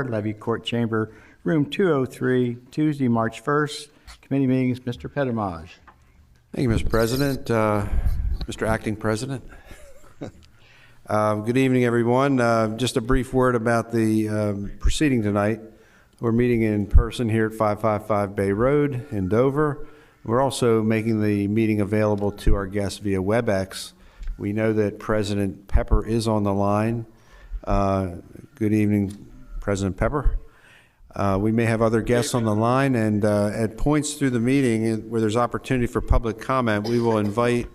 Levy Court Chamber, Room 203, Tuesday, March 1st. Committee meetings, Mr. Petimage. Thank you, Mr. President. Mr. Acting President. Good evening, everyone. Just a brief word about the proceeding tonight. We're meeting in person here at 555 Bay Road in Dover. We're also making the meeting available to our guests via WebEx. We know that President Pepper is on the line. Good evening, President Pepper. We may have other guests on the line, and at points through the meeting where there's opportunity for public comment, we will invite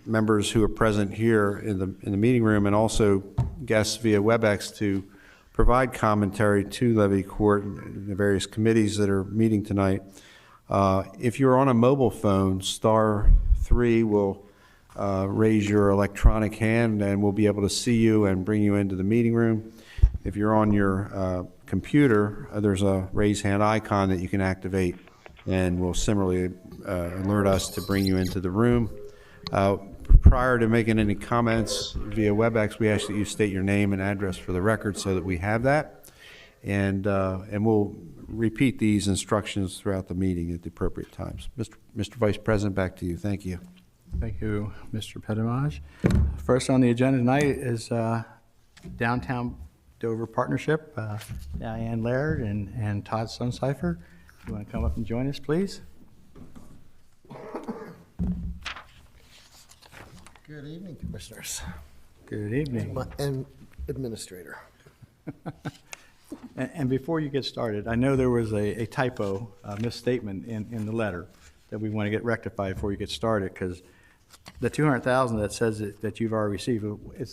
members who are present here in the meeting room and also guests via WebEx to provide commentary to Levy Court and the various committees that are meeting tonight. If you're on a mobile phone, *3 will raise your electronic hand and we'll be able to see you and bring you into the meeting room. If you're on your computer, there's a raise hand icon that you can activate and will similarly alert us to bring you into the room. Prior to making any comments via WebEx, we ask that you state your name and address for the record so that we have that. And we'll repeat these instructions throughout the meeting at the appropriate times. Mr. Vice President, back to you. Thank you. Thank you, Mr. Petimage. First on the agenda tonight is Downtown Dover Partnership, Diane Laird and Todd Stonecipher. If you want to come up and join us, please. Good evening, Commissioners. Good evening. And Administrator. And before you get started, I know there was a typo, misstatement in the letter that we want to get rectified before you get started, because the $200,000 that says that you've already received,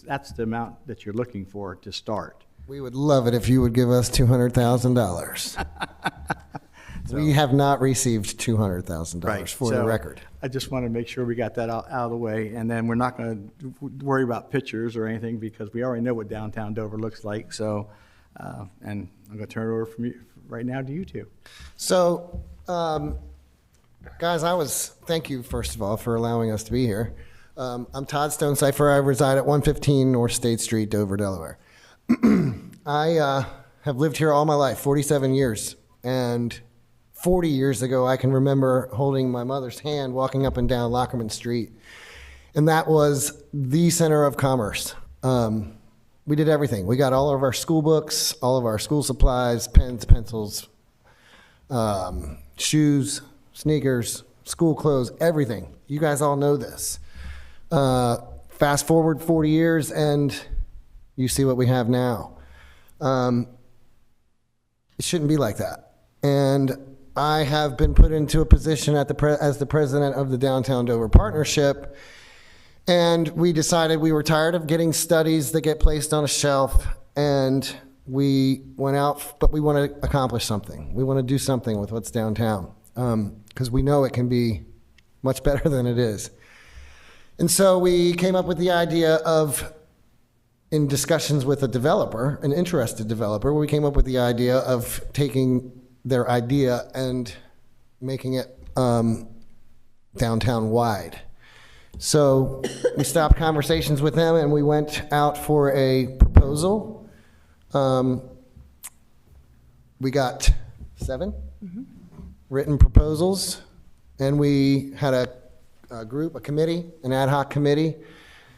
that's the amount that you're looking for to start. We would love it if you would give us $200,000. We have not received $200,000 for the record. I just want to make sure we got that out of the way, and then we're not going to worry about pictures or anything because we already know what downtown Dover looks like. So, and I'm going to turn it over from you right now to you two. So, guys, thank you, first of all, for allowing us to be here. I'm Todd Stonecipher. I reside at 115 North State Street, Dover, Delaware. I have lived here all my life, 47 years, and 40 years ago, I can remember holding my mother's hand walking up and down Lockerman Street, and that was the center of commerce. We did everything. We got all of our school books, all of our school supplies, pens, pencils, shoes, sneakers, school clothes, everything. You guys all know this. Fast forward 40 years, and you see what we have now. It shouldn't be like that. And I have been put into a position as the president of the Downtown Dover Partnership, and we decided we were tired of getting studies that get placed on a shelf, and we went out, but we want to accomplish something. We want to do something with what's downtown, because we know it can be much better than it is. And so we came up with the idea of, in discussions with a developer, an interested developer, we came up with the idea of taking their idea and making it downtown wide. So we stopped conversations with them and we went out for a proposal. We got 7 written proposals, and we had a committee, an ad hoc committee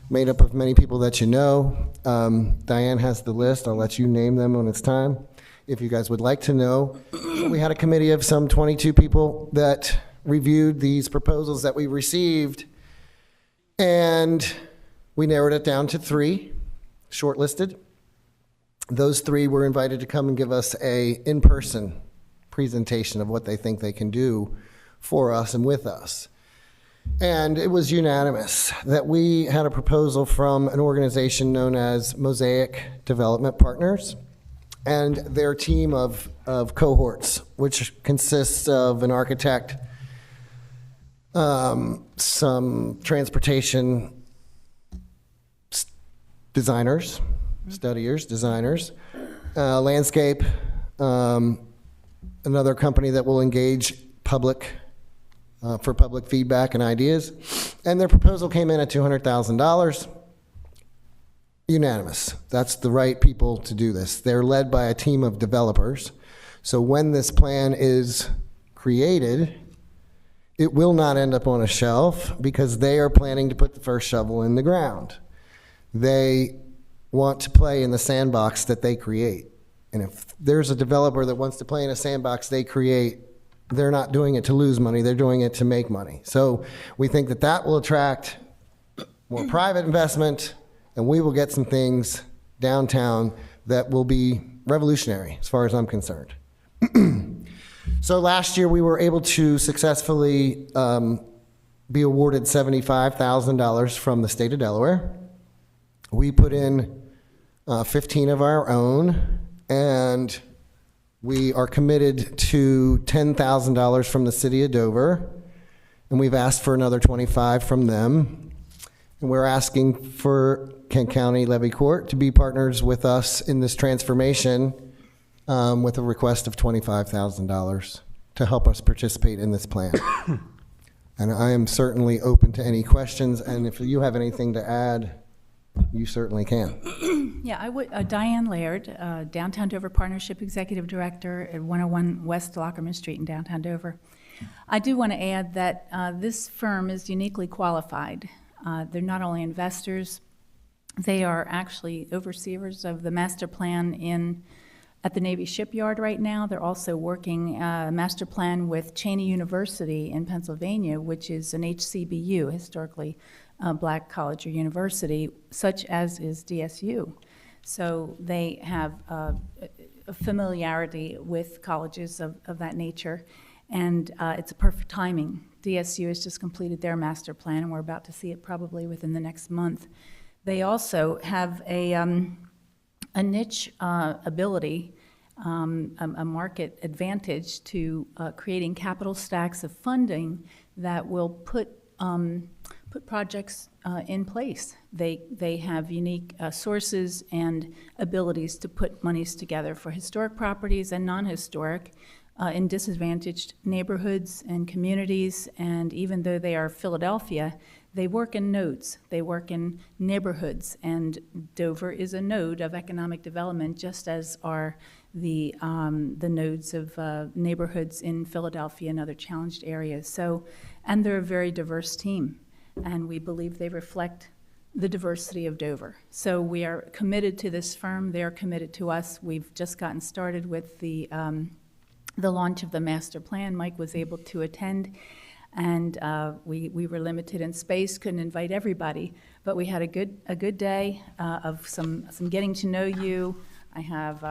made up of many people that you know. Diane has the list. I'll let you name them when it's time, if you guys would like to know. We had a committee of some 22 people that reviewed these proposals that we received, and we narrowed it down to 3, shortlisted. Those 3 were invited to come and give us a in-person presentation of what they think they can do for us and with us. And it was unanimous that we had a proposal from an organization known as Mosaic Development Partners and their team of cohorts, which consists of an architect, some transportation designers, studiers, landscape, another company that will engage public for public feedback and ideas. And their proposal came in at $200,000. Unanimous. That's the right people to do this. They're led by a team of developers. So when this plan is created, it will not end up on a shelf because they are planning to put the first shovel in the ground. They want to play in the sandbox that they create. And if there's a developer that wants to play in a sandbox they create, they're not doing it to lose money, they're doing it to make money. So we think that that will attract more private investment, and we will get some things downtown that will be revolutionary as far as I'm concerned. So last year we were able to successfully be awarded $75,000 from the state of Delaware. We put in 15 of our own, and we are committed to $10,000 from the city of Dover, and we've asked for another 25 from them. And we're asking for Kent County Levy Court to be partners with us in this transformation with a request of $25,000 to help us participate in this plan. And I am certainly open to any questions, and if you have anything to add, you certainly can. Yeah, I would, Diane Laird, Downtown Dover Partnership Executive Director at 101 West Lockerman Street in downtown Dover. I do want to add that this firm is uniquely qualified. They're not only investors, they are actually overseers of the master plan at the Navy shipyard right now. They're also working master plan with Cheney University in Pennsylvania, which is an HCBU, historically black college or university, such as is DSU. So they have a familiarity with colleges of that nature, and it's a perfect timing. DSU has just completed their master plan, and we're about to see it probably within the next month. They also have a niche ability, a market advantage to creating capital stacks of funding that will put projects in place. They have unique sources and abilities to put monies together for historic properties and non-historic in disadvantaged neighborhoods and communities. And even though they are Philadelphia, they work in nodes. They work in neighborhoods, and Dover is a node of economic development, just as are the nodes of neighborhoods in Philadelphia and other challenged areas. So, and they're a very diverse team, and we believe they reflect the diversity of Dover. So we are committed to this firm. They're committed to us. We've just gotten started with the launch of the master plan. Mike was able to attend, and we were limited in space, couldn't invite everybody, but we had a good day of some getting to know you. I have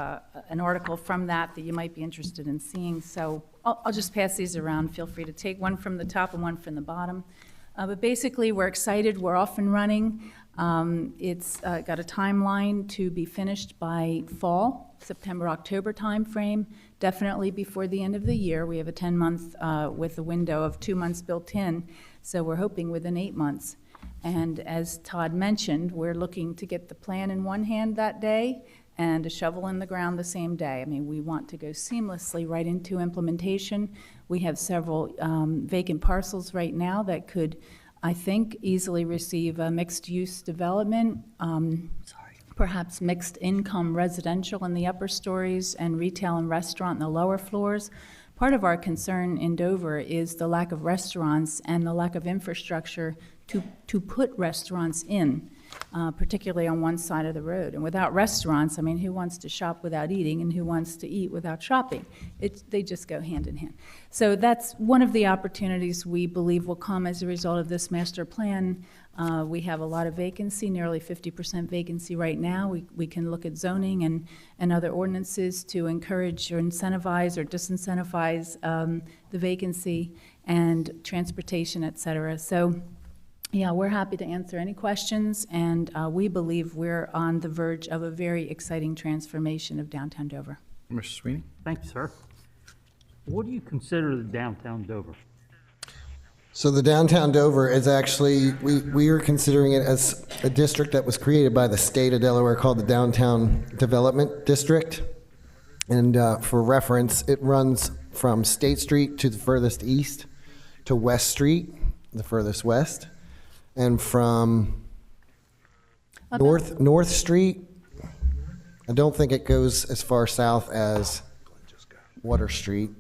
an article from that you might be interested in seeing. So I'll just pass these around. Feel free to take one from the top and one from the bottom. But basically, we're excited. We're off and running. It's got a timeline to be finished by fall, September, October timeframe, definitely before the end of the year. We have a 10-month with a window of 2 months built in, so we're hoping within 8 months. And as Todd mentioned, we're looking to get the plan in one hand that day and a shovel in the ground the same day. I mean, we want to go seamlessly right into implementation. We have several vacant parcels right now that could, I think, easily receive a mixed-use development, perhaps mixed-income residential in the upper stories and retail and restaurant in the lower floors. Part of our concern in Dover is the lack of restaurants and the lack of infrastructure to put restaurants in, particularly on one side of the road. And without restaurants, I mean, who wants to shop without eating, and who wants to eat without shopping? They just go hand in hand. So that's one of the opportunities we believe will come as a result of this master plan. We have a lot of vacancy, nearly 50% vacancy right now. We can look at zoning and other ordinances to encourage or incentivize or disincentivize the vacancy, and transportation, et cetera. So yeah, we're happy to answer any questions, and we believe we're on the verge of a very exciting transformation of downtown Dover. Mr. Sweeney? Thank you, sir. What do you consider the downtown Dover? So the downtown Dover is actually, we are considering it as a district that was created by the state of Delaware called the Downtown Development District. And for reference, it runs from State Street to the furthest east to West Street, the furthest west, and from North Street, I don't think it goes as far south as Water Street.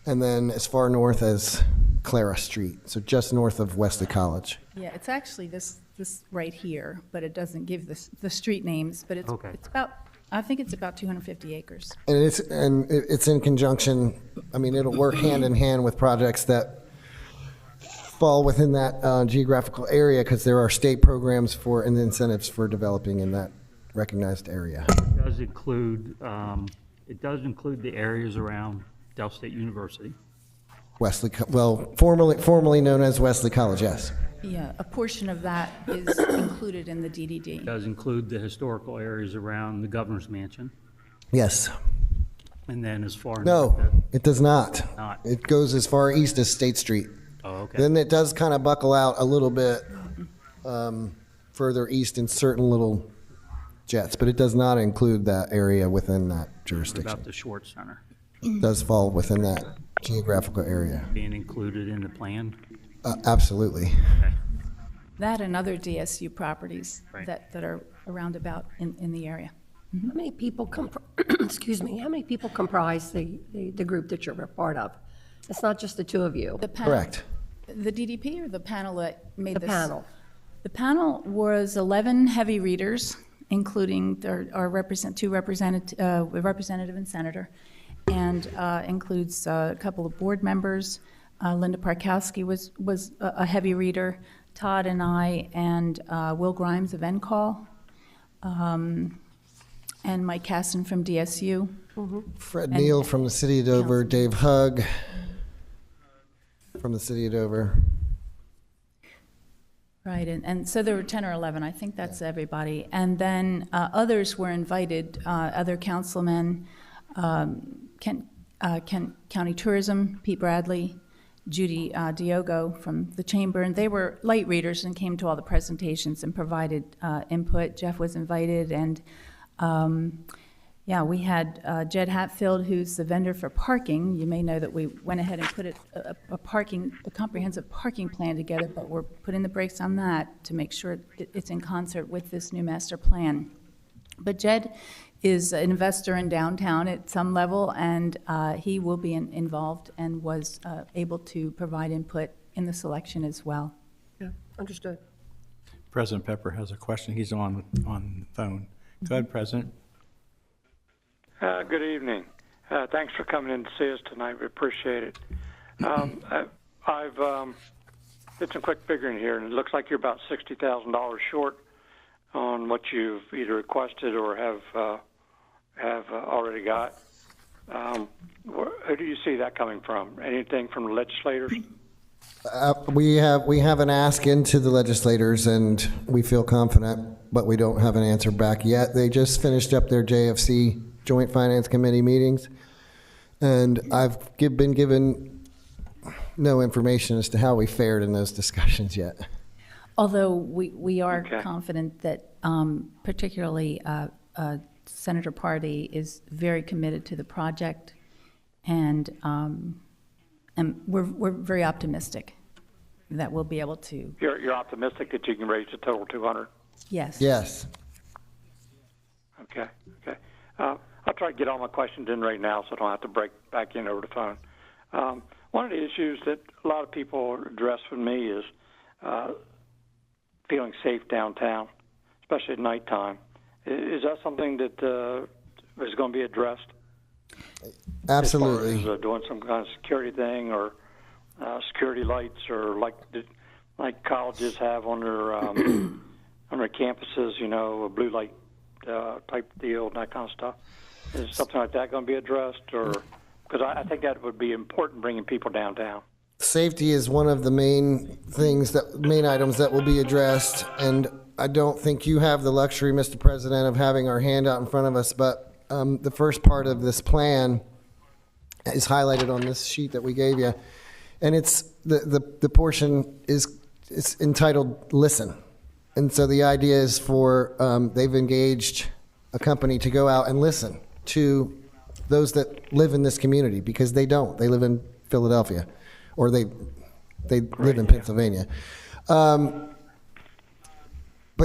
And then as far north as Clara Street, so just north of Wesley College. Yeah, it's actually this right here, but it doesn't give the street names, but Okay. it's about, I think it's about 250 acres. And it's in conjunction, I mean, it'll work hand in hand with projects that fall within that geographical area, because there are state programs for and incentives for developing in that recognized area. It does include the areas around Del State University. Formerly known as Wesley College, yes. Yeah, a portion of that is included in the It DDD. does include the historical areas around the governor's mansion. Yes. And then as far No, north it does not. Not. It goes as far east as State Street. oh, okay. Then it does kind of buckle out a little bit further east in certain little jets, but it does not include that area within that What jurisdiction. about the Short Center It does fall within that geographical area. being included in the plan? Absolutely. Okay. That and other DSU properties Right. that are around about in the area. How many people excuse me, how many people comprise the group that you're a part of? It's not just the two of you. The panel- Correct. The DDP or the panel that made The this? panel. The panel was 11 heavy readers, including our representative and senator, and includes a couple of board members. Linda Parkowski was a heavy reader, Todd and I, and Will Grimes of NCall, and Mike Casson from DSU. Fred And- Neal from the city of Dover, Councilman. Dave Hugg from the city of Dover. Right, and so there were 10 or 11, I think that's everybody. And then others were invited, other councilmen, Kent County Tourism, Pete Bradley, Judy Diogo from the Chamber, and they were light readers and came to all the presentations and provided input. Jeff was invited, and we had Jed Hatfield, who's the vendor for parking. You may know that we went ahead and put a comprehensive parking plan together, but we're putting the brakes on that to make sure it's in concert with this new master plan. But Jed is an investor in downtown at some level, and he will be involved and was able to provide input in the selection as well. Yeah, understood. President Pepper has a question. He's on the phone. Go ahead, President. Good evening. Thanks for coming in to see us tonight. We appreciate it. I've did some quick figuring here, and it looks like you're about $60,000 short on what you've either requested or have already got. Who do you see that coming from? Anything from the legislators? We have an ask into the legislators, and we feel confident, but we don't have an answer back yet. They just finished up their JFC Joint Finance Committee meetings, and I've been given no information as to how we fared in those discussions yet. Although we are Okay. confident that particularly Senator Pardee is very committed to the project, and we're very optimistic that we'll be able to, You're optimistic that you can raise the total 200? yes. Yes. Okay. I'll try to get all my questions in right now so I don't have to break back in over the phone. One of the issues that a lot of people address with me is feeling safe downtown, especially at nighttime. Is that something that is going to be addressed? Absolutely. As far as doing some kind of security thing or security lights, or like colleges have on their campuses, a blue light type deal and that kind of stuff. Is something like that going to be addressed, or because I think that would be important, bringing people downtown. Safety is one of the main items that will be addressed, and I don't think you have the luxury, Mr. President, of having our handout in front of us, but the first part of this plan is highlighted on this sheet that we gave you, and it's the portion is entitled "Listen," and so the idea is for they've engaged a company to go out and listen to those that live in this community, because they don't. They live in Philadelphia, or they live in Pennsylvania. But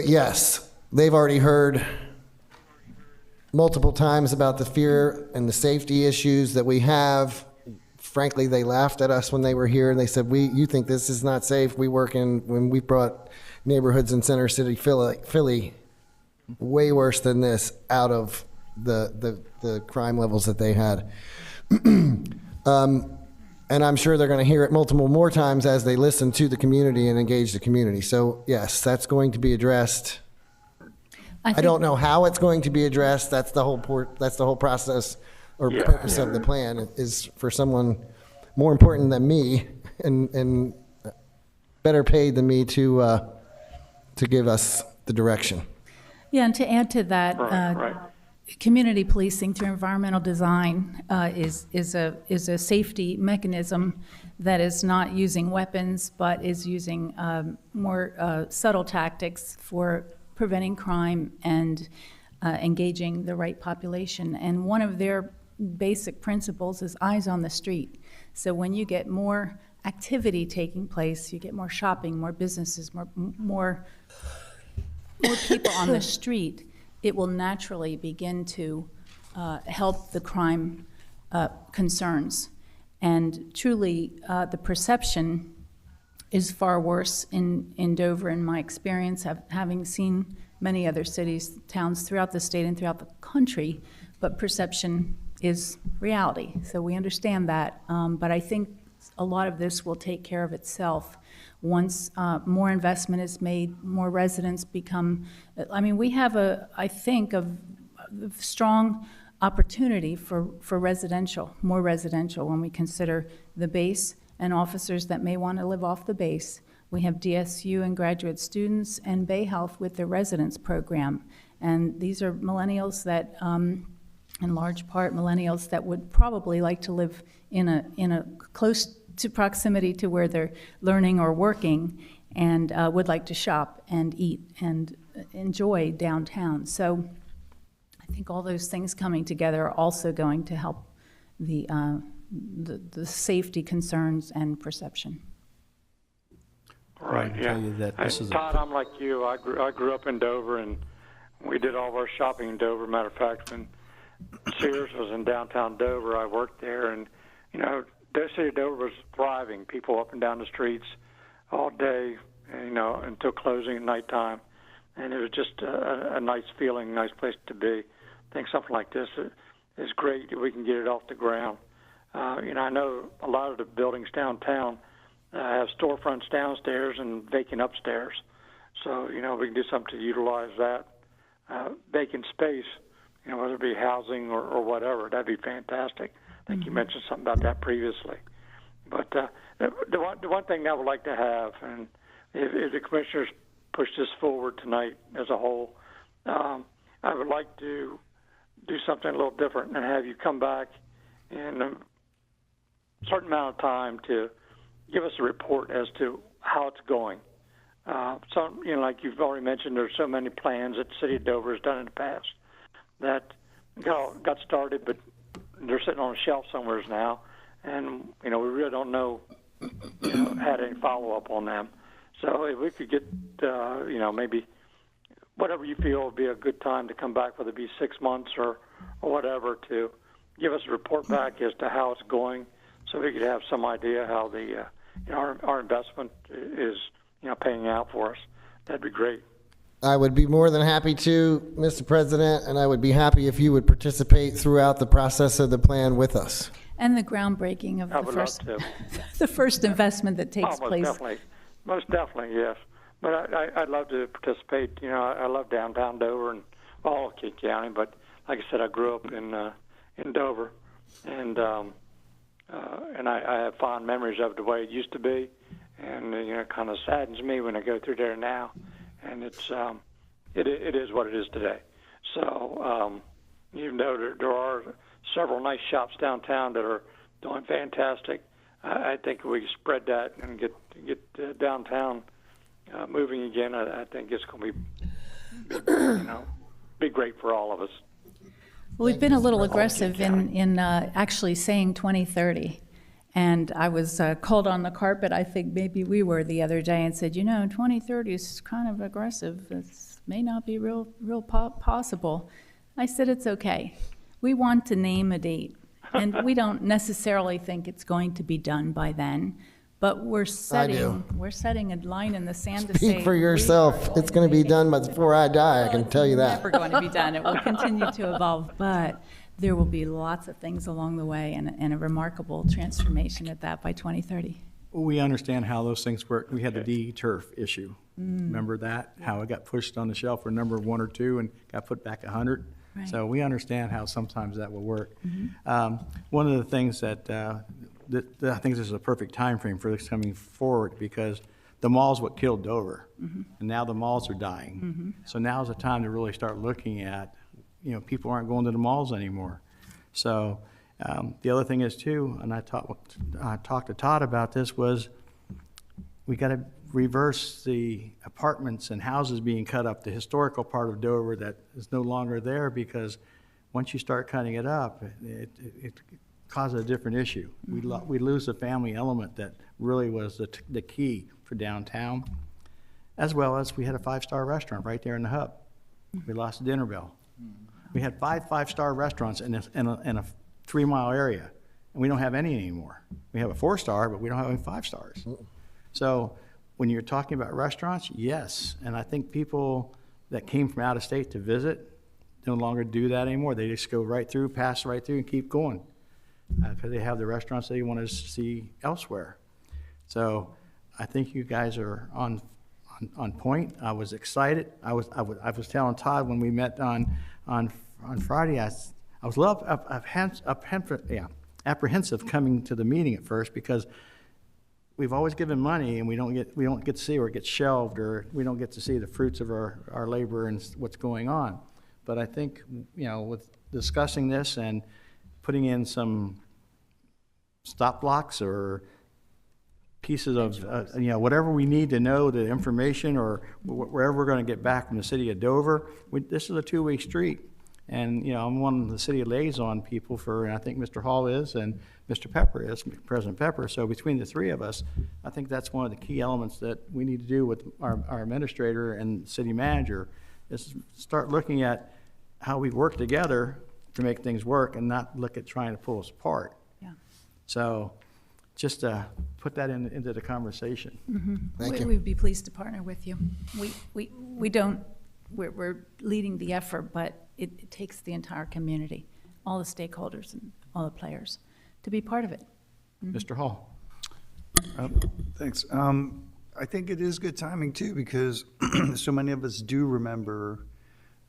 yes, they've already heard multiple times about the fear and the safety issues that we have. Frankly, they laughed at us when they were here and they said, you think this is not safe? When we brought neighborhoods in Center City, Philly, way worse than this out of the crime levels that they had. And I'm sure they're going to hear it multiple more times as they listen to the community and engage the community. So yes, that's going to be addressed. I don't know how it's going to be addressed. That's the whole process or purpose of the plan, is for someone more important than me and better paid than me to give us the direction. Yeah, and to add to that, Right. community policing through environmental design is a safety mechanism that is not using weapons, but is using more subtle tactics for preventing crime and engaging the right population. And one of their basic principles is eyes on the street. So when you get more activity taking place, you get more shopping, more businesses, more people on the street, it will naturally begin to help the crime concerns. And truly, the perception is far worse in Dover, in my experience, having seen many other cities, towns throughout the state and throughout the country, but perception is reality. So we understand that, but I think a lot of this will take care of itself once more investment is made, more residents become, we have I think, a strong opportunity for residential, more residential, when we consider the base and officers that may want to live off the base. We have DSU and graduate students and Bay Health with their residence program. And these are millennials that, in large part, millennials that would probably like to live in a close to proximity to where they're learning or working, and would like to shop and eat and enjoy downtown. So I think all those things coming together are also going to help the safety concerns and perception. Right, I can yeah. tell you that this is a- Todd, I'm like you. I grew up in Dover, and we did all of our shopping in Dover. Matter of fact, when Sears was in downtown Dover, I worked there, and the city of Dover was thriving. People up and down the streets all day, until closing at nighttime, and it was just a nice feeling, nice place to be. I think something like this is great. We can get it off the ground. I know a lot of the buildings downtown have storefronts downstairs and vacant upstairs. So, we can do something to utilize that vacant space, whether it be housing or whatever. That'd be fantastic. I think you mentioned something about that previously. But the one thing that I would like to have, and if the commissioners push this forward tonight as a whole, I would like to do something a little different and have you come back in a certain amount of time to give us a report as to how it's going. Like you've already mentioned, there's so many plans that the city of Dover has done in the past that got started, but they're sitting on a shelf somewhere now, and we really don't know, had any follow-up on them. So if we could get, maybe whatever you feel would be a good time to come back, whether it be 6 months or whatever, to give us a report back as to how it's going, so we could have some idea how the our investment is paying out for us. That'd be great. I would be more than happy to, Mr. President, and I would be happy if you would participate throughout the process of the plan with us. And the groundbreaking of I would love to. the first investment that takes place. Most definitely, yes. But I'd love to participate. I love downtown Dover and all of King County. But like I said, I grew up in Dover, and I have fond memories of the way it used to be, and it kind of saddens me when I go through there now. And it is what it is today. So even though there are several nice shops downtown that are doing fantastic, I think if we spread that and get downtown moving again, I think it's going to be great for all of us. Well, we've been a little aggressive in actually saying 2030. And I was called on the carpet, I think maybe we were the other day, and said, 2030 is kind of aggressive. It may not be real possible. I said, it's okay. We want to name a date, and we don't necessarily think it's going to be done by then, but we're setting a line in the sand to say. Speak for yourself. It's going to be done before I die, I can tell you that. It's never going to be done. It will continue to evolve, but there will be lots of things along the way and a remarkable transformation at that by 2030. We understand how those things work. We had the DE turf issue. Remember that? How it got pushed on the shelf for a number of 1 or 2 and got put back 100. Right. So we understand how sometimes that will work. One of the things that I think this is a perfect time frame for this coming forward, because the mall's what killed Dover, and now the malls are dying. So now's the time to really start looking at, people aren't going to the malls anymore. So the other thing is too, and I talked to Todd about this, was we got to reverse the apartments and houses being cut up, the historical part of Dover that is no longer there, because once you start cutting it up, it causes a different issue. We lose the family element that really was the key for downtown, as well as we had a 5-star restaurant right there in the hub. We lost the dinner bell. We had 5-star restaurants in a 3-mile area, and we don't have any anymore. We have a 4-star, but we don't have any 5 stars. So when you're talking about restaurants, yes, and I think people that came from out of state to visit no longer do that anymore. They just go right through, pass right through, and keep going, because they have the restaurants they want to see elsewhere. So I think you guys are on point. I was excited. I was telling Todd when we met on Friday, I was a little apprehensive coming to the meeting at first, because we've always given money and we don't get to see, or it gets shelved, or we don't get to see the fruits of our labor and what's going on. But I think, with discussing this and putting in some stop blocks or pieces of, whatever we need to know, the information, or wherever we're going to get back from the city of Dover, this is a 2-week street. And, I'm one of the city liaison people and I think Mr. Hall is, and Mr. Pepper is, President Pepper. So between the 3 of us, I think that's one of the key elements that we need to do with our administrator and city manager, is start looking at how we work together to make things work and not look at trying to pull us apart. Yeah. So just put that into the conversation. Thank you. We'd be pleased to partner with you. We're leading the effort, but it takes the entire community, all the stakeholders and all the players, to be part of it. Mr. Hall. Thanks. I think it is good timing too, because so many of us do remember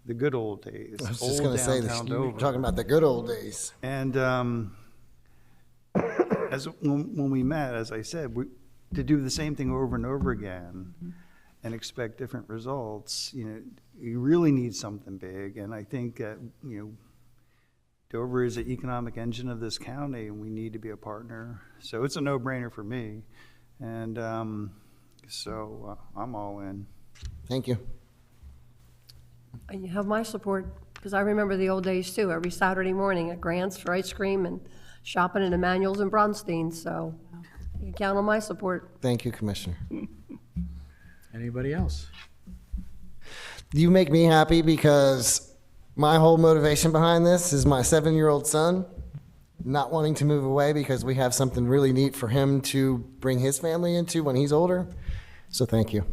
the good old days. I was just going to say this. You were talking about the good old days. And when we met, as I said, to do the same thing over and over again and expect different results, you really need something big. And I think Dover is the economic engine of this county, and we need to be a partner. So it's a no-brainer for me. And so I'm all in. Thank you. And you have my support, because I remember the old days too, every Saturday morning at Grant's for ice cream and shopping at Emmanuel's and Bronstein's, so you can count on my support. Thank you, Commissioner. Anybody else? You make me happy, because my whole motivation behind this is my 7-year-old son not wanting to move away, because we have something really neat for him to bring his family into when he's older. So thank you.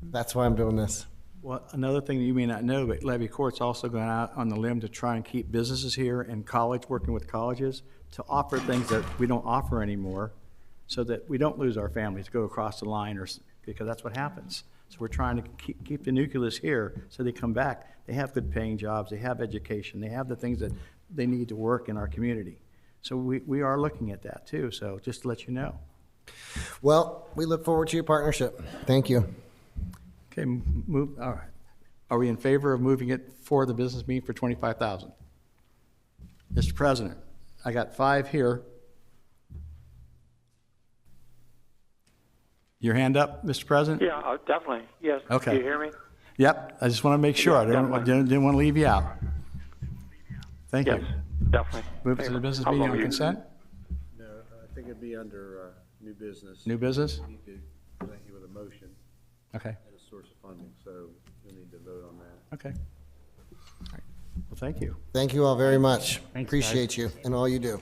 That's why I'm doing this. Well, another thing that you may not know, but Levy Court's also going out on the limb to try and keep businesses here and working with colleges to offer things that we don't offer anymore, so that we don't lose our families, go across the line, because that's what happens. So we're trying to keep the nucleus here, so they come back. They have good paying jobs, they have education, they have the things that they need to work in our community. So we are looking at that too, so just to let you know. Well, we look forward to your partnership. Thank you. Okay, all right. Are we in favor of moving it for the business meeting for $25,000? Mr. President, I got 5 here. Your hand up, Mr. President? Yeah, definitely. Yes. Okay. Do you hear me? Yep, I just want to make sure. I didn't want to leave you out. Thank Yes, you. definitely. Move it to the business How meeting about on you? consent? think it'd be under new business. New business? We need to present you with a motion Okay, as a source of funding, so you'll need to vote on that. okay. All right. Well, thank you. Thank you all very much. Thanks, Appreciate you and all you do.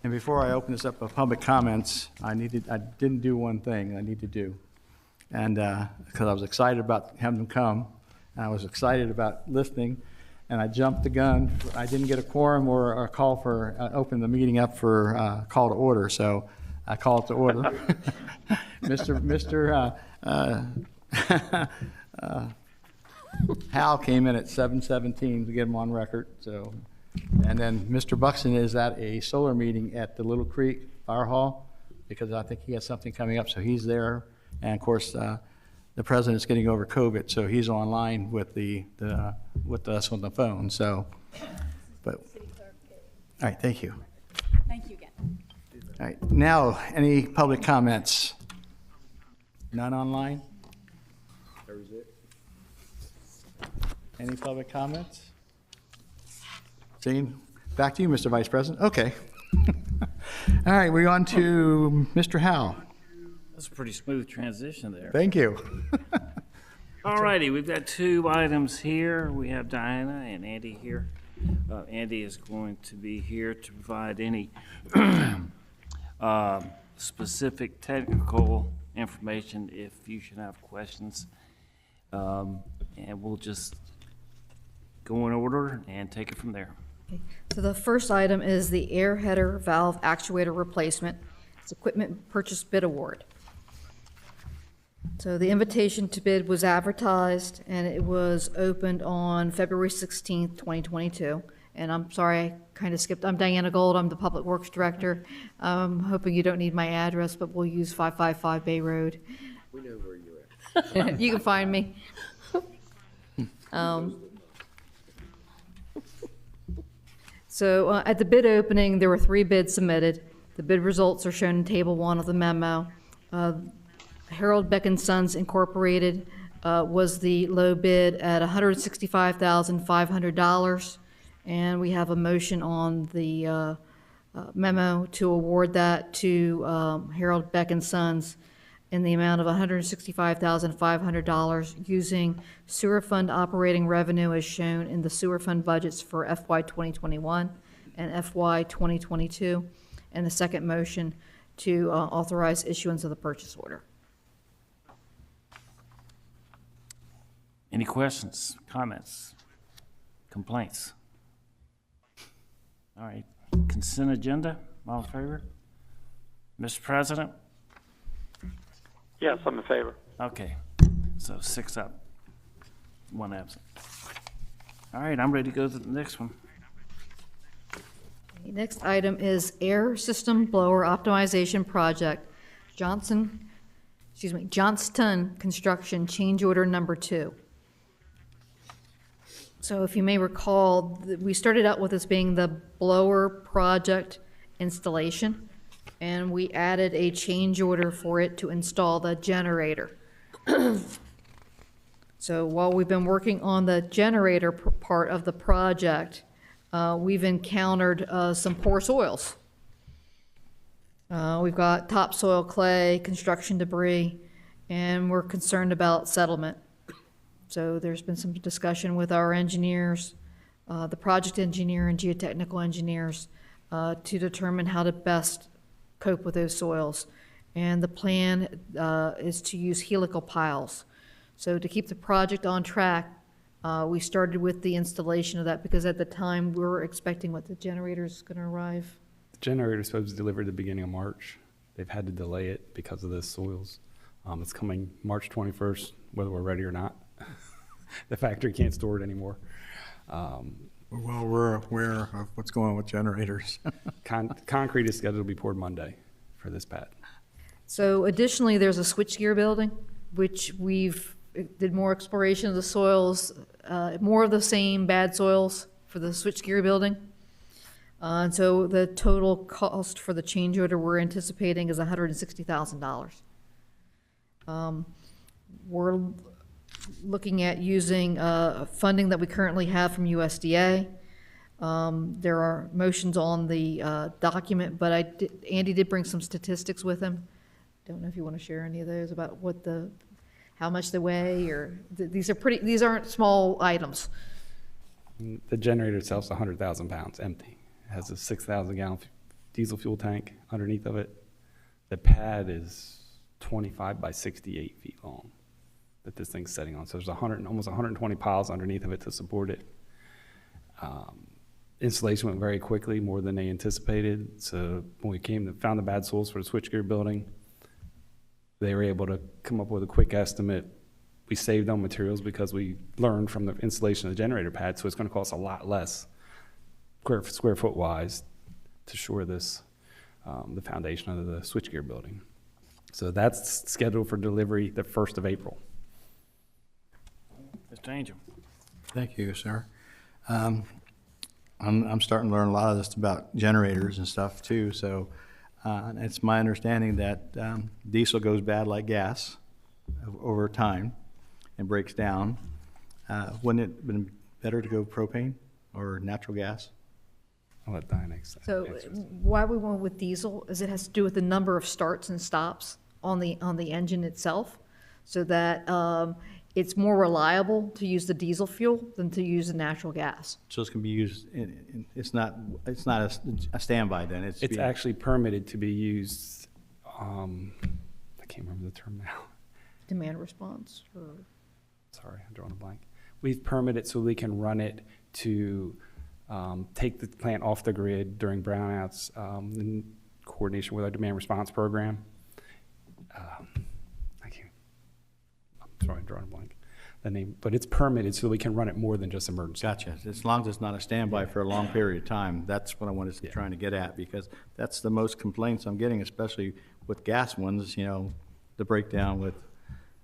And before I open this up for public comments, I didn't do one thing I need to do. And, because I was excited about having them come, and I was excited about listening, and I jumped the gun. I didn't get a quorum or a call for, open the meeting up for, call to order, so I call it to order. Hal came in at 7:17 to get him on record, so. And then Mr. Buxton is at a solar meeting at the Little Creek Fire Hall, because I think he has something coming up, so he's there. And of course, the president's getting over COVID, so he's online with with us on the phone, so. But, all right, thank you. Thank you again. All right, now, any public comments? None online? That was it? Any public comments? Seeing, back to you, Mr. Vice President. Okay. All right, we're on to Mr. Howe. That's a pretty smooth transition there. Thank you. All righty, we've got two items here. We have Diana and Andy here. Andy is going to be here to provide any specific technical information if you should have questions. And we'll just go in order and take it from there. So the first item is the air header valve actuator replacement. It's equipment purchase bid award. So the invitation to bid was advertised and it was opened on February 16th, 2022. And I'm sorry, I kind of skipped. I'm Diana Gold. I'm the Public Works Director. I'm hoping you don't need my address, but we'll use 555 Bay Road. We know where you're at. You can find me. So at the bid opening, there were 3 bids submitted. The bid results are shown in Table 1 of the memo. Harold Beck and Sons Incorporated was the low bid at $165,500. And we have a motion on the memo to award that to Harold Beck and Sons in the amount of $165,500 using sewer fund operating revenue as shown in the sewer fund budgets for FY 2021 and FY 2022. And the second motion to authorize issuance of the purchase order. Any questions, comments, complaints? All right, consent agenda, all in favor? Mr. President? Yes, I'm in favor. Okay, so 6 up, 1 absent. All right, I'm ready to go to the next one. The next item is Air System Blower Optimization Project, Johnston Construction Change Order Number 2. So if you may recall, we started out with this being the blower project installation, and we added a change order for it to install the generator. So while we've been working on the generator part of the project, we've encountered some poor soils. We've got topsoil, clay, construction debris, and we're concerned about settlement. So there's been some discussion with our engineers, the project engineer and geotechnical engineers, to determine how to best cope with those soils. And the plan is to use helical piles. So to keep the project on track, we started with the installation of that because at the time we were expecting the generator's going to arrive. The generator is supposed to deliver at the beginning of March. They've had to delay it because of the soils. It's coming March 21st, whether we're ready or not. The factory can't store it anymore. Well, we're aware of what's going on with generators. Concrete is scheduled to be poured Monday for this pad. So additionally, there's a switchgear building, which we've did more exploration of the soils, more of the same bad soils for the switchgear building. And so the total cost for the change order we're anticipating is $160,000. We're looking at using funding that we currently have from USDA. There are motions on the document, but Andy did bring some statistics with him. Don't know if you want to share any of those about how much they weigh, or these aren't small items. The generator itself's 100,000 pounds, empty. It has a 6,000 gallon diesel fuel tank underneath of it. The pad is 25 by 68 feet long that this thing's sitting on. So there's almost 120 piles underneath of it to support it. Installation went very quickly, more than they anticipated. So when we found the bad soils for the switchgear building, they were able to come up with a quick estimate. We saved on materials because we learned from the installation of the generator pad, so it's going to cost a lot less square foot wise to shore this, the foundation of the switchgear building. So that's scheduled for delivery the 1st of April. Mr. Angel. Thank you, sir. I'm starting to learn a lot of this about generators and stuff too. So it's my understanding that diesel goes bad like gas over time and breaks down. Wouldn't it have been better to go propane or natural gas? I'll let Diane answer. So why we went with diesel is it has to do with the number of starts and stops on the engine itself, so that it's more reliable to use the diesel fuel than to use the natural gas. So it's going to be used. It's not a standby then. It's actually permitted to be used. I can't remember the term now. Demand response, or Sorry, I'm drawing a blank. We've permitted so we can run it to take the plant off the grid during brownouts in coordination with our demand response program. I'm sorry, I'm drawing a blank. The name, but it's permitted so we can run it more than just emergency. Gotcha. As long as it's not a standby for a long period of time, that's what I wanted to trying to get at, because that's the most complaints I'm getting, especially with gas ones, the breakdown with,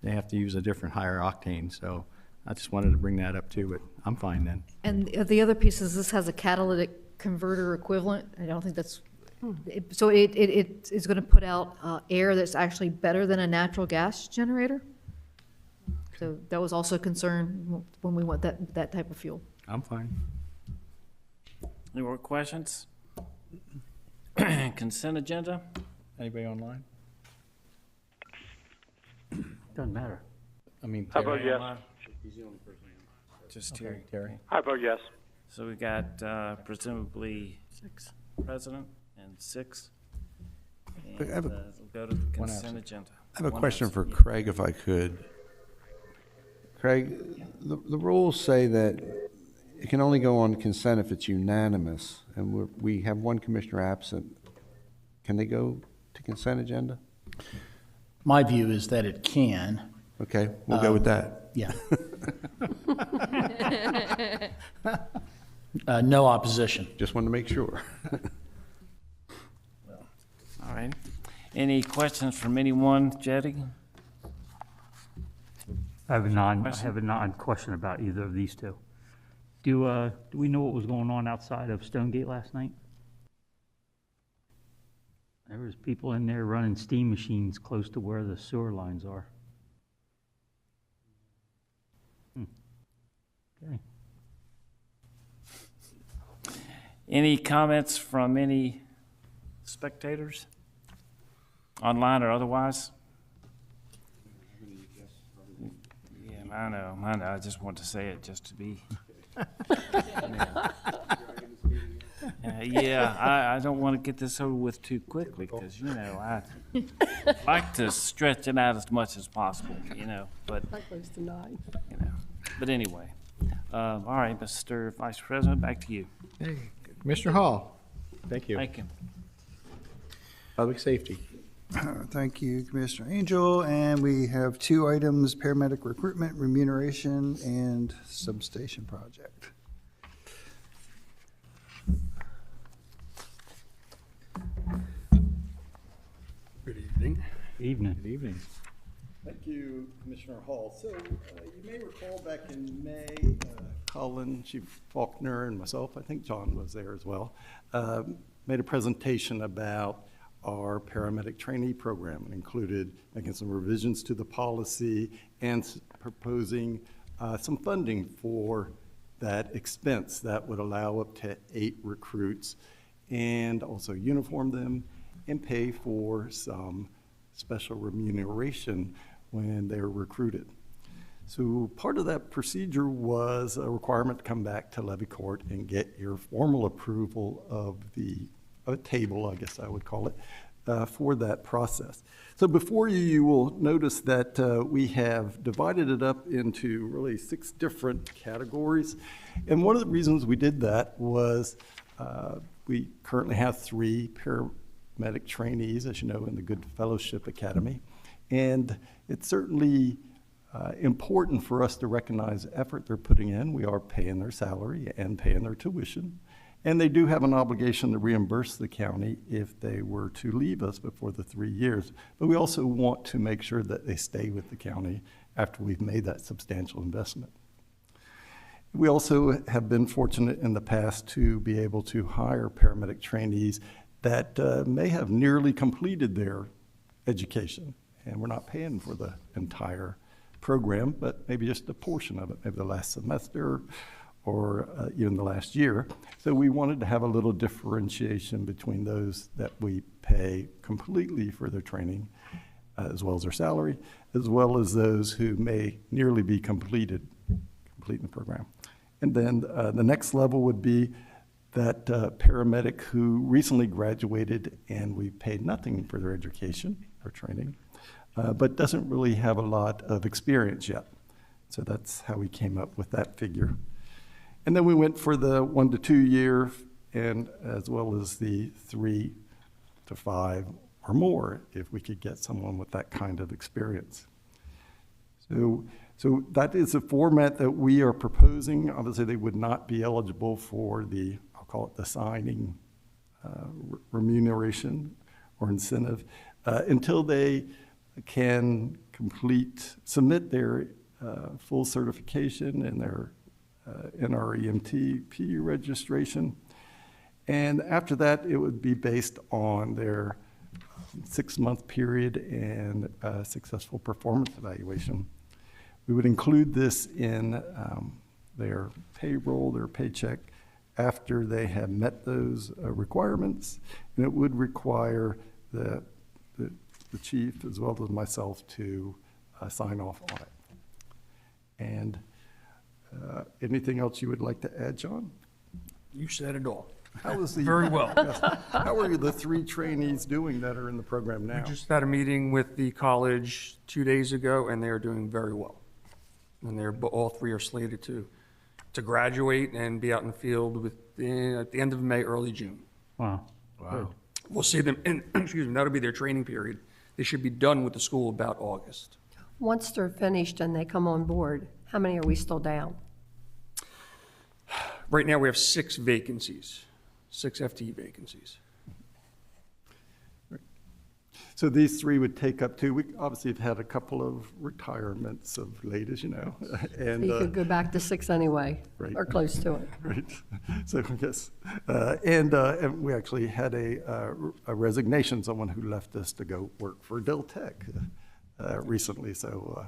they have to use a different higher octane. So I just wanted to bring that up too, but I'm fine then. and the other piece is this has a catalytic converter equivalent. I don't think that's, so it is going to put out air that's actually better than a natural gas generator. So that was also a concern when we want that type of fuel. I'm fine. Any more questions? Consent agenda? Anybody online? Doesn't matter. I mean, How about yes? Just Terry. Terry? I vote yes. So we got presumably 6 present and 6. And I have a- we'll go to the consent agenda. I have a One question for absent. Craig, if I could. Craig, the rules say that it can only go on consent if it's unanimous, and we have one commissioner absent. Can they go to consent agenda? My view is that it can, Okay, we'll go with that. yeah. No opposition. Just wanted to make sure. All right. Any questions from anyone, Jetty? I have a Question? non-question about either of these two. Do we know what was going on outside of Stonegate last night? There was people in there running steam machines close to where the sewer lines are. Okay. Any comments from any spectators, online or otherwise? Yeah, I know. I just want to say it just to be. Yeah, I don't want to get this over with too quickly because, I like to stretch it out as much as possible, but, That goes to 9. But anyway. All right, Mr. Vice President, back to you. Hey, Commissioner Hall, thank you. Thank you. Public safety. Thank you, Commissioner Angel. And we have 2 items: paramedic recruitment, remuneration, and substation project. Good evening. Evening. Good evening. Thank you, Commissioner Hall. So you may recall back in May, Colin, Chief Faulkner, and myself, I think John was there as well, made a presentation about our paramedic trainee program. It included making some revisions to the policy and proposing some funding for that expense that would allow up to 8 recruits and also uniform them and pay for some special remuneration when they're recruited. So part of that procedure was a requirement to come back to Levy Court and get your formal approval of a table, I guess I would call it, for that process. So before you, you will notice that we have divided it up into really 6 different categories. And one of the reasons we did that was we currently have 3 paramedic trainees, as you know, in the Good Fellowship Academy. And it's certainly important for us to recognize the effort they're putting in. We are paying their salary and paying their tuition. And they do have an obligation to reimburse the county if they were to leave us before the 3 years. But we also want to make sure that they stay with the county after we've made that substantial investment. We also have been fortunate in the past to be able to hire paramedic trainees that may have nearly completed their education. And we're not paying for the entire program, but maybe just a portion of it, maybe the last semester or even the last year. So we wanted to have a little differentiation between those that we pay completely for their training, as well as their salary, as well as those who may nearly be completing the program. And then the next level would be that paramedic who recently graduated and we paid nothing for their education or training, but doesn't really have a lot of experience yet. So that's how we came up with that figure. And then we went for the 1 to 2 year, and as well as the 3 to 5 or more, if we could get someone with that kind of experience. So that is a format that we are proposing. Obviously, they would not be eligible for the, I'll call it the signing remuneration or incentive until they can submit their full certification and their NREMT registration. And after that, it would be based on their 6-month period and successful performance evaluation. We would include this in their payroll, their paycheck, after they have met those requirements. And it would require the chief as well as myself to sign off on it. And anything else you would like to add, John? You said it all. How is the Very well. How are the 3 trainees doing that are in the program now? We just had a meeting with the college 2 days ago, and they are doing very well. And all 3 are slated to graduate and be out in the field at the end of May, early June. Wow. Wow. We'll see them, and excuse me, that'll be their training period. They should be done with the school about August. Once they're finished and they come on board, how many are we still down? Right now, we have 6 vacancies, 6 FTE vacancies. So these 3 would take up to, we obviously have had a couple of retirements of late, as you know. And You could go back to 6 anyway, right. or close to it. Right. So, yes. And we actually had a resignation, someone who left us to go work for Dell Tech recently. So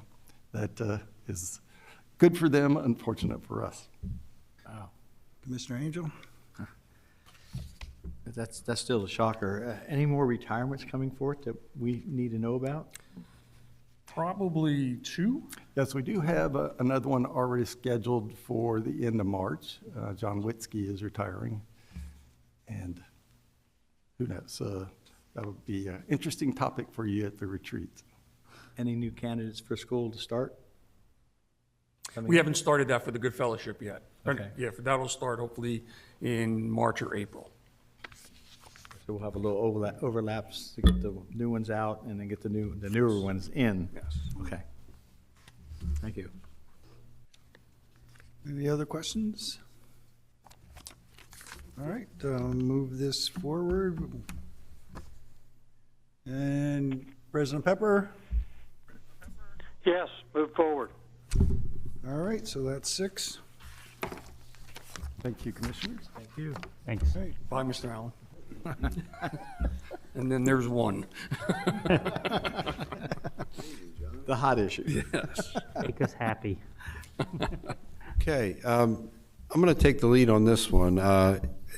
that is good for them, unfortunate for us. Wow. Commissioner Angel? That's still a shocker. Any more retirements coming forth that we need to know about? Probably 2. Yes, we do have another one already scheduled for the end of March. John Witzke is retiring. And who knows? That would be an interesting topic for you at the retreat. Any new candidates for school to start? We haven't started that for the Good Fellowship yet. Okay. Yeah, that'll start hopefully in March or April. So we'll have a little overlaps to get the new ones out and then get the newer ones in. Yes. Okay. Thank you. Any other questions? All right, move this forward. And President Pepper? Yes, move forward. All right, so that's 6. Thank you, Commissioners. Thank you. Thanks. All right. Bye, Mr. Allen. And then there's 1. The hot issue. Yes. Make us happy. Okay, I'm going to take the lead on this one.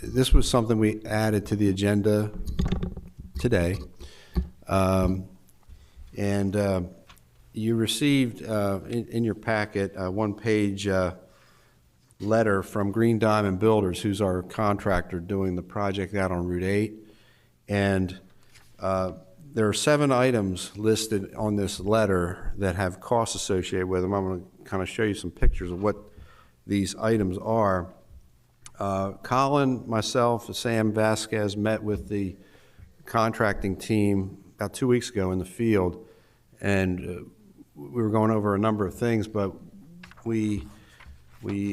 This was something we added to the agenda today. And you received in your packet a one-page letter from Green Diamond Builders, who's our contractor doing the project out on Route 8. And there are 7 items listed on this letter that have costs associated with them. I'm going to kind of show you some pictures of what these items are. Colin, myself, Sam Vasquez met with the contracting team about 2 weeks ago in the field, and we were going over a number of things, but we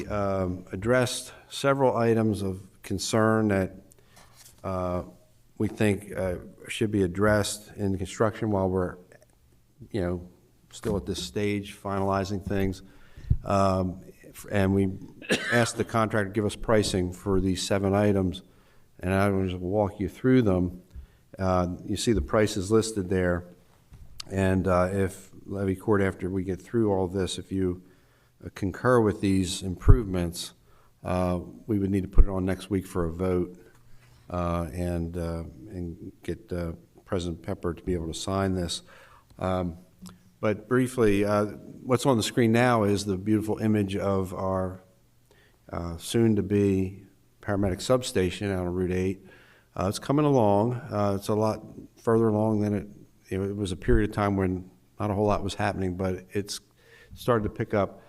addressed several items of concern that we think should be addressed in construction while we're, still at this stage finalizing things. And we asked the contractor to give us pricing for these 7 items, and I will just walk you through them. You see the prices listed there, and if Levy Court, after we get through all this, if you concur with these improvements, we would need to put it on next week for a vote and get President Pepper to be able to sign this. But briefly, what's on the screen now is the beautiful image of our soon-to-be paramedic substation out on Route 8. It's coming along. It's a lot further along than it was a period of time when not a whole lot was happening, but it's started to pick up.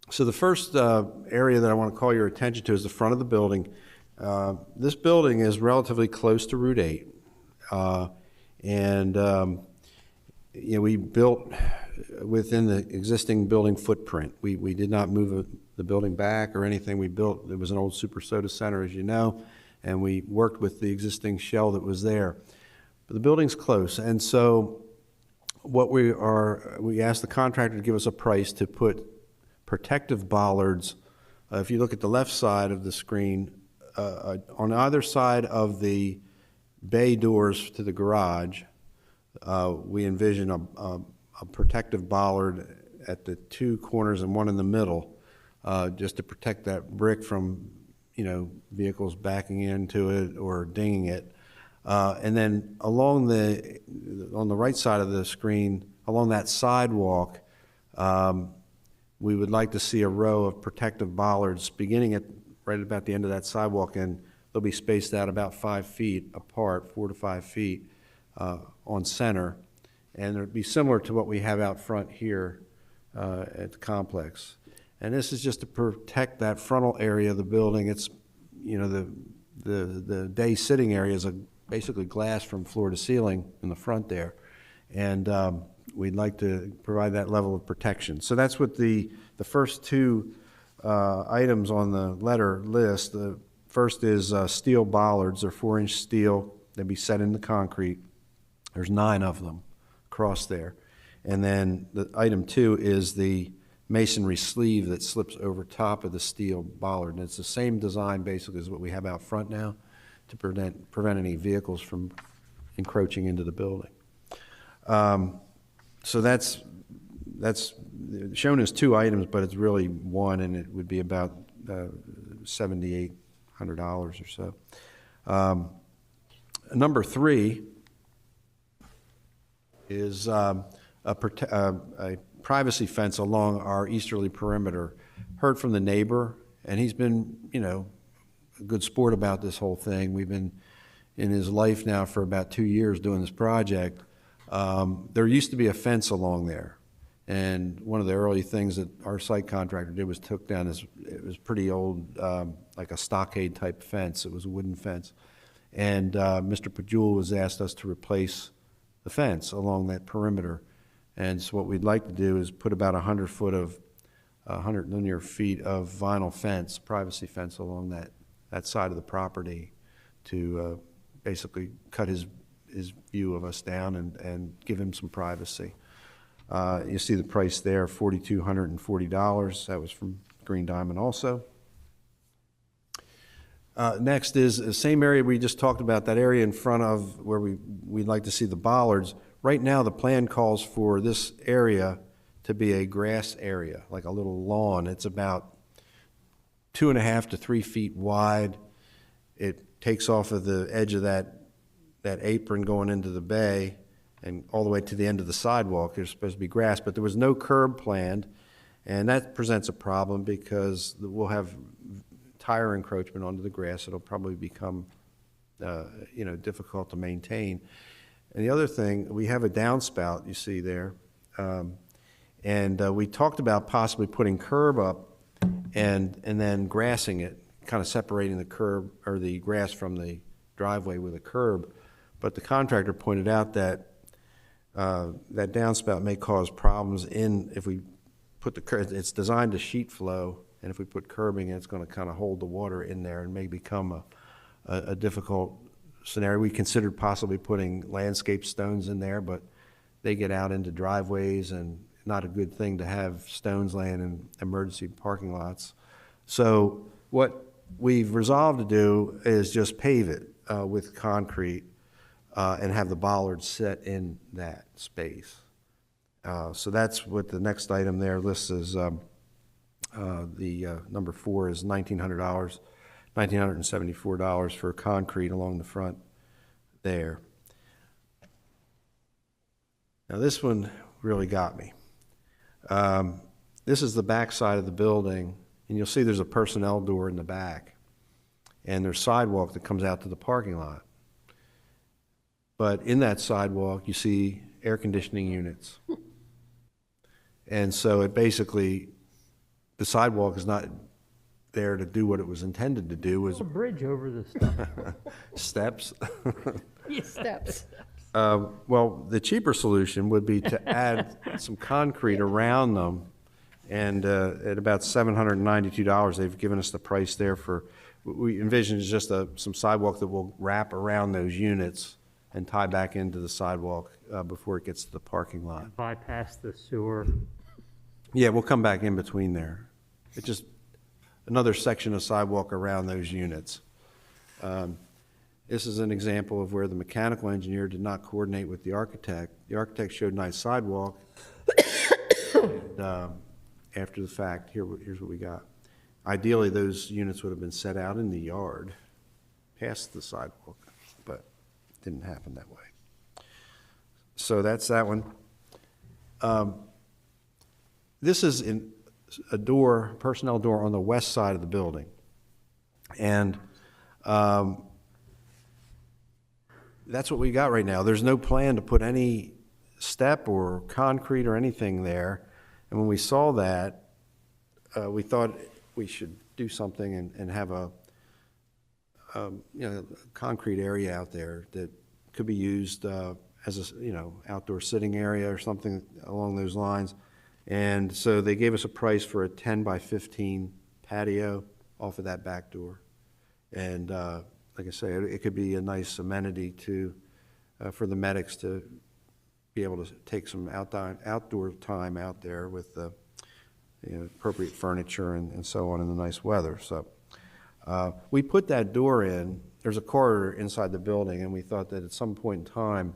So the first area that I want to call your attention to is the front of the building. This building is relatively close to Route 8. We built within the existing building footprint. We did not move the building back or anything. We built, it was an old Super Soda Center, as you know, and we worked with the existing shell that was there. But the building's close, and so we asked the contractor to give us a price to put protective bollards. If you look at the left side of the screen, on either side of the bay doors to the garage, we envision a protective bollard at the 2 corners and one in the middle, just to protect that brick from, vehicles backing into it or dinging it. And then on the right side of the screen, along that sidewalk, we would like to see a row of protective bollards beginning at right about the end of that sidewalk, and they'll be spaced out about 5 feet apart, 4 to 5 feet on center. And it'll be similar to what we have out front here at the complex. And this is just to protect that frontal area of the building. It's, the day sitting area is basically glass from floor to ceiling in the front there. And we'd like to provide that level of protection. So that's what the first 2 items on the letter list. The first is steel bollards. They're 4-inch steel. They'd be set into concrete. There's 9 of them across there. And then the item 2 is the masonry sleeve that slips over top of the steel bollard. And it's the same design basically as what we have out front now to prevent any vehicles from encroaching into the building. So that's shown as 2 items, but it's really 1, and it would be about $7,800 or so. Number 3 is a privacy fence along our easterly perimeter. Heard from the neighbor, and he's been, a good sport about this whole thing. We've been in his life now for about 2 years doing this project. There used to be a fence along there, and one of the early things that our site contractor did was took down this, it was pretty old, like a stockade type fence. It was a wooden fence. And Mr. Pajul was asked us to replace the fence along that perimeter. And so what we'd like to do is put about 100 linear feet of vinyl fence, privacy fence along that side of the property to basically cut his view of us down and give him some privacy. You see the price there, $4,240. That was from Green Diamond also. Next is the same area we just talked about, that area in front of where we'd like to see the bollards. Right now, the plan calls for this area to be a grass area, like a little lawn. It's about 2.5 to 3 feet wide. It takes off of the edge of that apron going into the bay and all the way to the end of the sidewalk. There's supposed to be grass, but there was no curb planned, and that presents a problem because we'll have tire encroachment onto the grass. It'll probably become difficult to maintain. And the other thing, we have a downspout you see there, and we talked about possibly putting curb up and then grassing it, kind of separating the curb or the grass from the driveway with a curb. But the contractor pointed out that that downspout may cause problems if we put the curb. It's designed to sheet flow, and if we put curbing, it's going to kind of hold the water in there and may become a difficult scenario. We considered possibly putting landscape stones in there, but they get out into driveways, and not a good thing to have stones laying in emergency parking lots. So what we've resolved to do is just pave it with concrete and have the bollards set in that space. So that's what the next item there lists as number 4 is $1,900, $1,974 for concrete along the front there. Now this one really got me. This is the back side of the building, and you'll see there's a personnel door in the back, and there's sidewalk that comes out to the parking lot. But in that sidewalk, you see air conditioning units. And so it basically, the sidewalk is not there to do what it was intended to do. Was A bridge over the stuff. steps. Steps. Well, the cheaper solution would be to add some concrete around them, and at about $792, they've given us the price there for, we envision is just some sidewalk that will wrap around those units and tie back into the sidewalk before it gets to the parking lot. Bypass the sewer. Yeah, we'll come back in between there. It's just another section of sidewalk around those units. This is an example of where the mechanical engineer did not coordinate with the architect. The architect showed nice sidewalk. And, after the fact, here's what we got. Ideally, those units would have been set out in the yard past the sidewalk, but it didn't happen that way. So that's that one. This is a door, personnel door on the west side of the building. And that's what we got right now. There's no plan to put any step or concrete or anything there. And when we saw that, we thought we should do something and have a concrete area out there that could be used as a outdoor sitting area or something along those lines. And so they gave us a price for a 10 by 15 patio off of that back door. And like I say, it could be a nice amenity for the medics to be able to take some outdoor time out there with the appropriate furniture and so on in the nice weather. So we put that door in. There's a corridor inside the building, and we thought that at some point in time,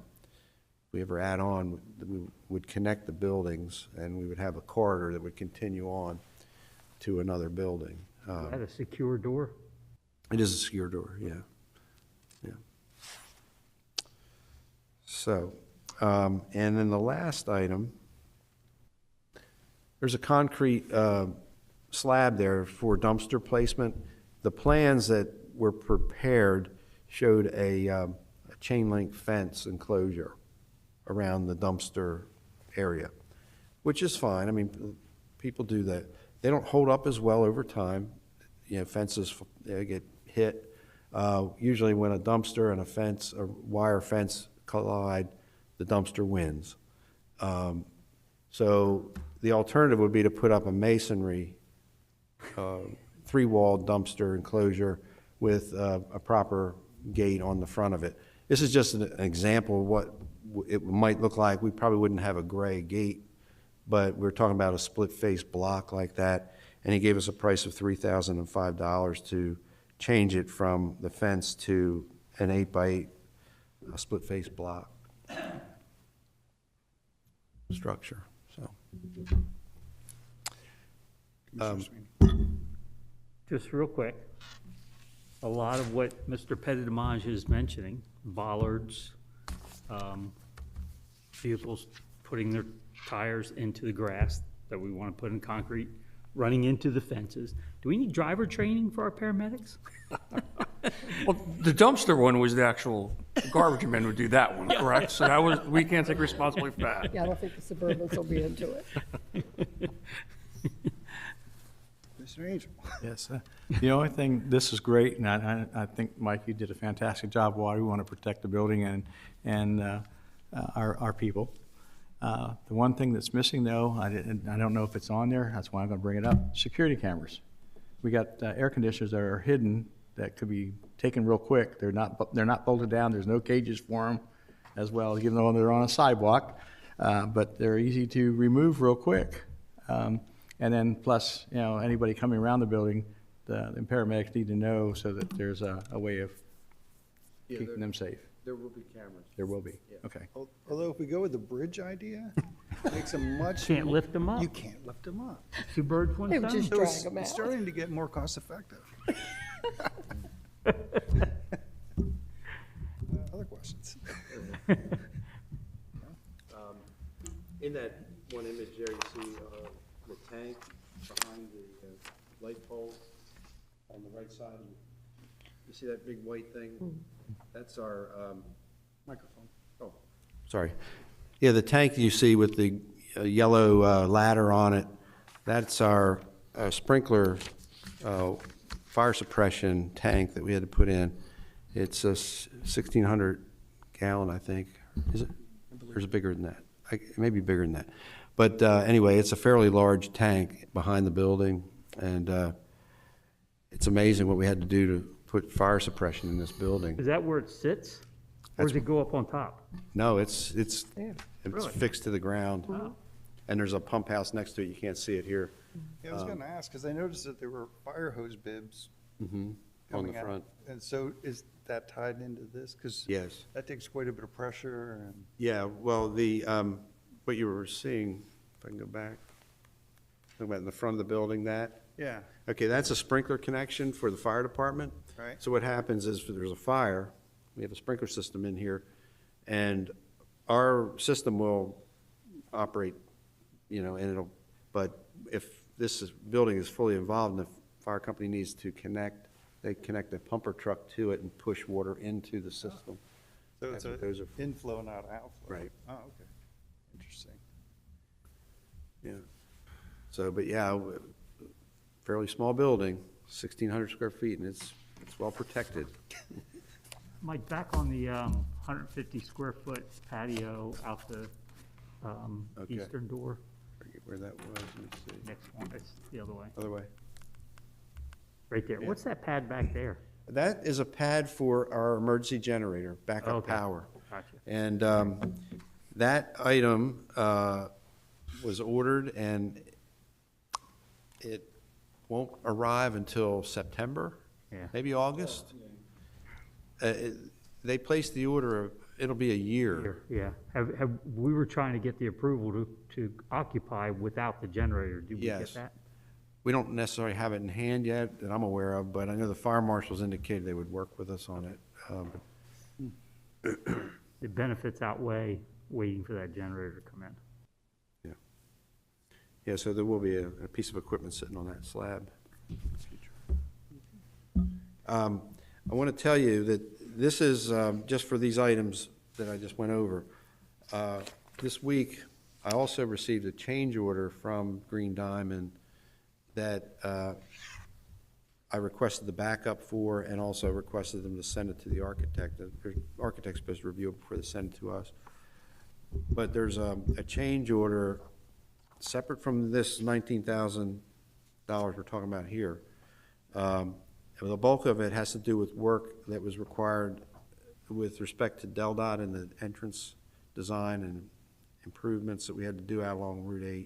if we ever add on, we would connect the buildings, and we would have a corridor that would continue on to another building. Is that a secure door? It is a secure door, yeah. So, and then the last item, there's a concrete slab there for dumpster placement. The plans that were prepared showed a chain link fence enclosure around the dumpster area, which is fine. I mean, people do that. They don't hold up as well over time. Fences get hit. Usually when a dumpster and a fence, a wire fence collide, the dumpster wins. So the alternative would be to put up a masonry 3-walled dumpster enclosure with a proper gate on the front of it. This is just an example of what it might look like. We probably wouldn't have a gray gate, but we're talking about a split-face block like that, and he gave us a price of $3,005 to change it from the fence to an 8x8 split-face block structure. So Commissioner Sweeney. Just real quick, a lot of what Mr. Pettit-Demange is mentioning, bollards, vehicles putting their tires into the grass that we want to put in concrete, running into the fences. Do we need driver training for our paramedics? Well, the dumpster one was the actual garbage men would do that one, correct? So that was, we can't take responsibility for that. Yeah, I don't think the Suburbans will be into it. Commissioner Angel. Yes, the only thing, this is great, and I think, Mike, you did a fantastic job. Why we want to protect the building and our people. The one thing that's missing, though, I don't know if it's on there, that's why I'm going to bring it up, security cameras. We got air conditioners that are hidden that could be taken real quick. They're not bolted down, there's no cages for them as well, even though they're on a sidewalk, but they're easy to remove real quick. And then plus, anybody coming around the building, the paramedics need to know so that there's a way of keeping them safe. There will be cameras. There will be, okay. Although if we go with the bridge idea, it makes them much. Can't lift them up. You can't lift them up. Two birds, one They would stone. just So drag it's them out. starting to get more cost effective. Other questions? In that one image there, you see the tank behind the light pole on the right side. You see that big white thing? That's our microphone. Oh, sorry. Yeah, the tank you see with the yellow ladder on it, that's our sprinkler fire suppression tank that we had to put in. It's a 1,600 gallon, I think. Is it? Or is it bigger than that? It may be bigger than that. But anyway, it's a fairly large tank behind the building, and it's amazing what we had to do to put fire suppression in this building. Is that where it sits? Or does it go up on top? No, it's Really? fixed to the ground. And there's a pump house next to it. You can't see it here. Yeah, I was gonna ask, because I noticed that there were fire hose bibs On the coming out. front. And so is that tied into this? Because Yes. that takes quite a bit of pressure and. Yeah, well, the, what you were seeing, if I can go back, talking about in the front of the building, that? Yeah, Okay, that's a sprinkler connection for the fire department. right. So what happens is if there's a fire, we have a sprinkler system in here, and our system will operate, and it'll, but if building is fully involved and the fire company needs to connect, they connect a pumper truck to it and push water into the system. So That's it's what those are a inflow, not outflow. Right. Oh, okay. Interesting. Yeah. So, but yeah, fairly small building, 1,600 square feet, and it's well protected. Mike, back on the 150 square foot patio out the Okay. eastern door, Forget where that was, let me see. next one, it's the other way, Other way. right there. Yeah. What's that pad back there? That is a pad for our emergency generator, backup Okay. power. Gotcha. And that item was ordered, and it won't arrive until September, Yeah. maybe August. They placed the order, it'll be a year. Yeah, we were trying to get the approval to occupy without the generator. Did we get Yes. that? We don't necessarily have it in hand yet that I'm aware of, but I know the fire marshals indicated they would work with us on it. The benefits outweigh waiting for that generator to come in. Yeah, so there will be a piece of equipment sitting on that slab. I want to tell you that this is just for these items that I just went over. This week, I also received a change order from Green Diamond that I requested the backup for, and also requested them to send it to the architect. The architect's supposed to review it before they send it to us. But there's a change order separate from this $19,000 we're talking about here. The bulk of it has to do with work that was required with respect to DelDOT and the entrance design and improvements that we had to do out along Route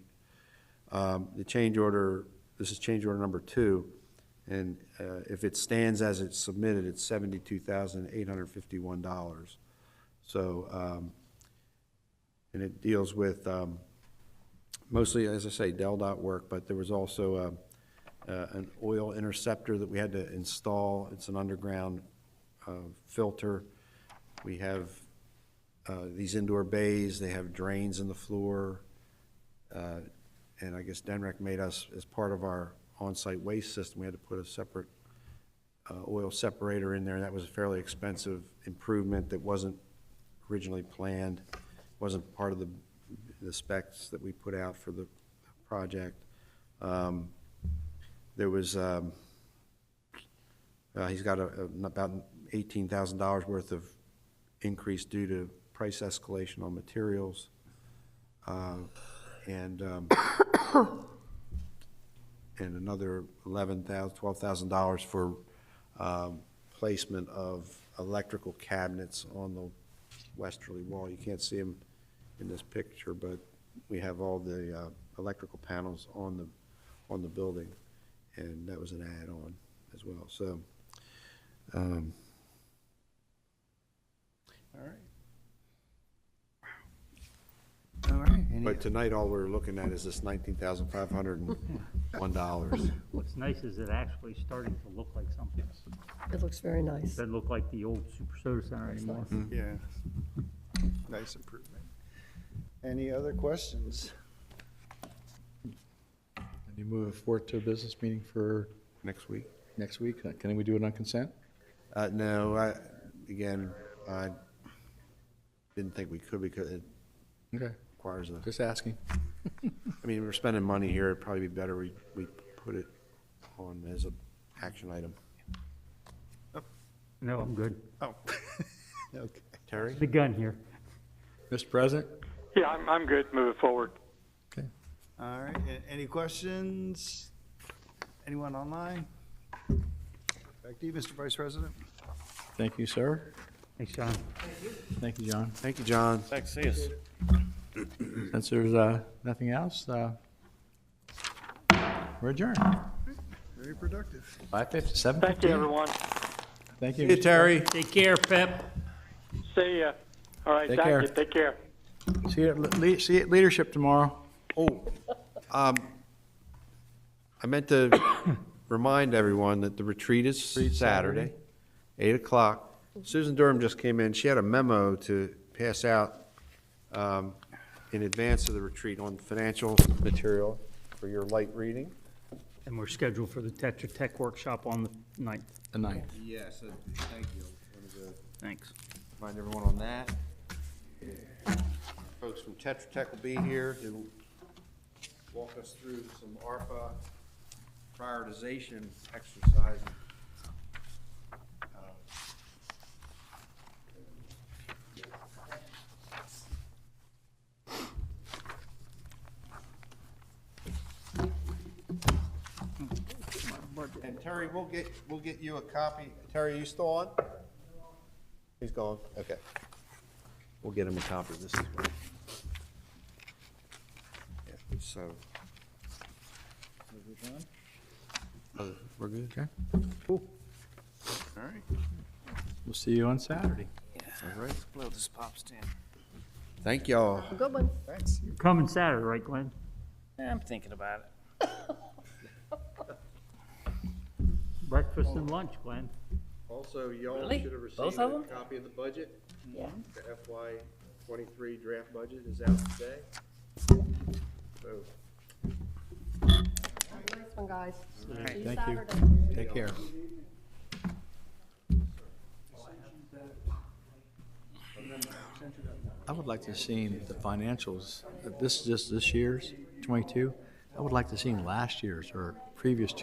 8. The change order, this is change order number 2, and if it stands as it's submitted, it's $72,851. So, and it deals with mostly, as I say, Del dot work, but there was also an oil interceptor that we had to install. It's an underground filter. We have these indoor bays, they have drains in the floor. And I guess Denrec made us, as part of our on-site waste system, we had to put a separate oil separator in there. That was a fairly expensive improvement that wasn't originally planned, wasn't part of the specs that we put out for the project. There was, he's got about $18,000 worth of increase due to price escalation on materials. And another $12,000 for placement of electrical cabinets on the westerly wall. You can't see them in this picture, but we have all the electrical panels on the building, and that was an add-on as well. So, All right. All right. but tonight all we're looking at is this $19,501. What's nice is it actually starting to look like something. It looks very It nice. doesn't look like the old Super Soda Center anymore. Yeah. Nice improvement. Any other questions? And you move forward to a business meeting for Next week? next week? Can we do it on consent? No, I didn't think we could because it Okay, requires a, just asking. I mean, we're spending money here, it'd probably be better we put it on as an action item. No, I'm good. Oh. Okay. Terry? The gun here. Mr. President? Yeah, I'm good. Moving forward. Okay. All right. Any questions? Anyone online? Back to you, Mr. Vice President. Thank you, sir. Thanks, John. Thank you, John. Thank you, John. Thanks, see us. Since there's nothing else, we're adjourned. Very productive. 5:50, 7:50. Thank you, everyone. Thank you. Hey, Terry. Take care, Pep. See ya. All right, Take thank care. you. Take care. See you at leadership tomorrow. Oh, I meant to remind everyone that the retreat is Saturday, 8 o'clock. Susan Durham just came in. She had a memo to pass out in advance of the retreat on financial material for your light reading. And we're scheduled for the Tetra Tech workshop on the 9th. The 9th. Yes, thank you. Wanted to Thanks. remind everyone on that. Folks from Tetra Tech will be here to walk us through some ARPA prioritization exercise. And Terry, we'll get you a copy. Terry, are you still on? He's gone. Okay. We'll get him a copy of this as well. Yeah, so. We're good? Okay. Cool. All right. We'll see you on Saturday. All right. Blow this pop stand. Thank y'all. A good one. Thanks. You're coming Saturday, right, Glenn? I'm thinking about it. Breakfast and lunch, Glenn. Also, y'all Really? should have received Both of a them? copy of the budget. Yeah. The FY '23 draft budget is out today. So, Nice one, guys. See you Thank you. Saturday. Take care. I would like to see the financials. This is just this year's 22. I would like to see last year's or previous